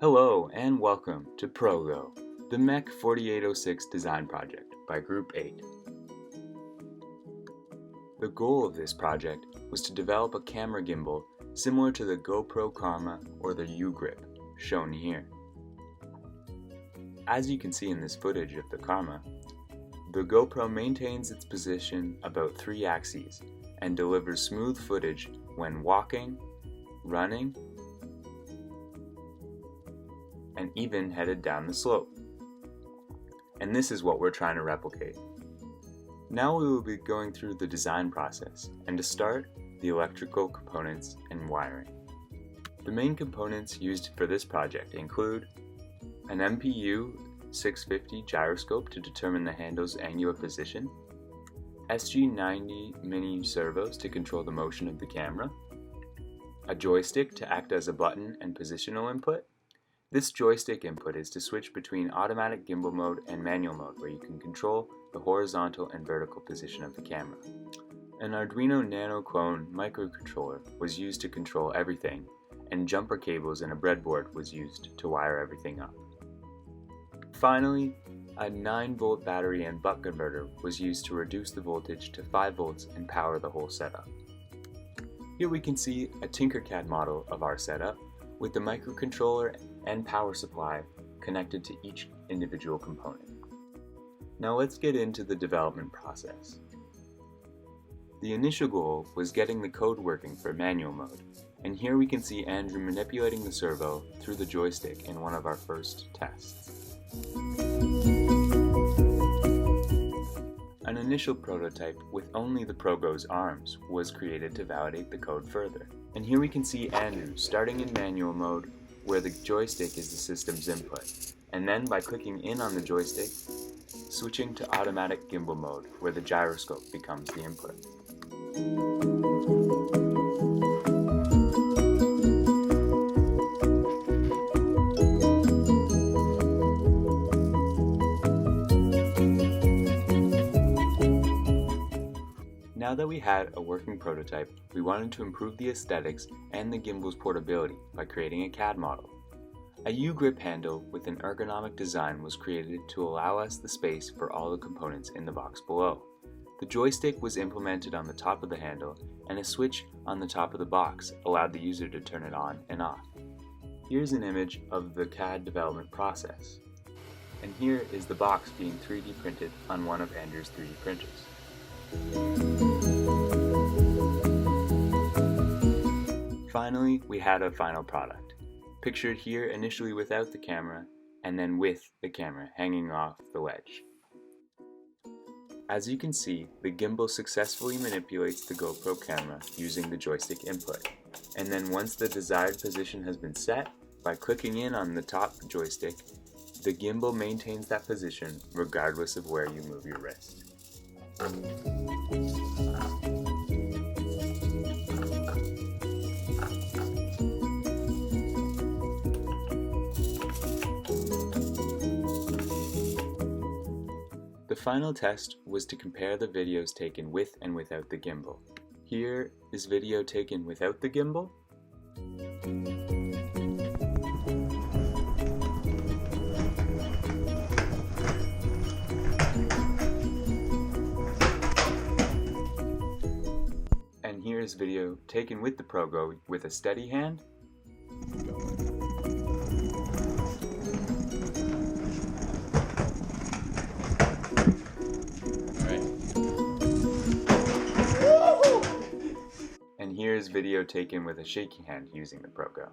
Hello and welcome to ProGo, the MECH 4806 design project by Group 8. The goal of this project was to develop a camera gimbal similar to the GoPro Karma or the U-Grip, shown here. As you can see in this footage of the Karma, the GoPro maintains its position about 3 axes and delivers smooth footage when walking, running, and even headed down the slope. And this is what we're trying to replicate. Now we will be going through the design process, and to start, the electrical components and wiring. The main components used for this project include an MPU 650 gyroscope to determine the handle's angular position, SG90 mini servos to control the motion of the camera, a joystick to act as a button and positional input. This joystick input is to switch between automatic gimbal mode and manual mode, where you can control the horizontal and vertical position of the camera. An Arduino Nano Clone microcontroller was used to control everything, and jumper cables and a breadboard was used to wire everything up. Finally, a 9-volt battery and buck converter was used to reduce the voltage to 5 volts and power the whole setup. Here we can see a Tinkercad model of our setup, with the microcontroller and power supply connected to each individual component. Now let's get into the development process. The initial goal was getting the code working for manual mode, and here we can see Andrew manipulating the servo through the joystick in one of our first tests. An initial prototype with only the ProGo's arms was created to validate the code further. And here we can see Andrew starting in manual mode, where the joystick is the system's input, and then by clicking in on the joystick, switching to automatic gimbal mode, where the gyroscope becomes the input. Now that we had a working prototype, we wanted to improve the aesthetics and the gimbal's portability by creating a CAD model. A U-grip handle with an ergonomic design was created to allow us the space for all the components in the box below. The joystick was implemented on the top of the handle, and a switch on the top of the box allowed the user to turn it on and off. Here's an image of the CAD development process. And here is the box being 3D printed on one of Andrew's 3D printers. Finally, we had a final product, pictured here initially without the camera and then with the camera hanging off the ledge. As you can see, the gimbal successfully manipulates the GoPro camera using the joystick input, and then once the desired position has been set, by clicking in on the top joystick, the gimbal maintains that position regardless of where you move your wrist. The final test was to compare the videos taken with and without the gimbal. Here is video taken without the gimbal, and here is video taken with the ProGo with a steady hand, and here is video taken with a shaky hand using the ProGo.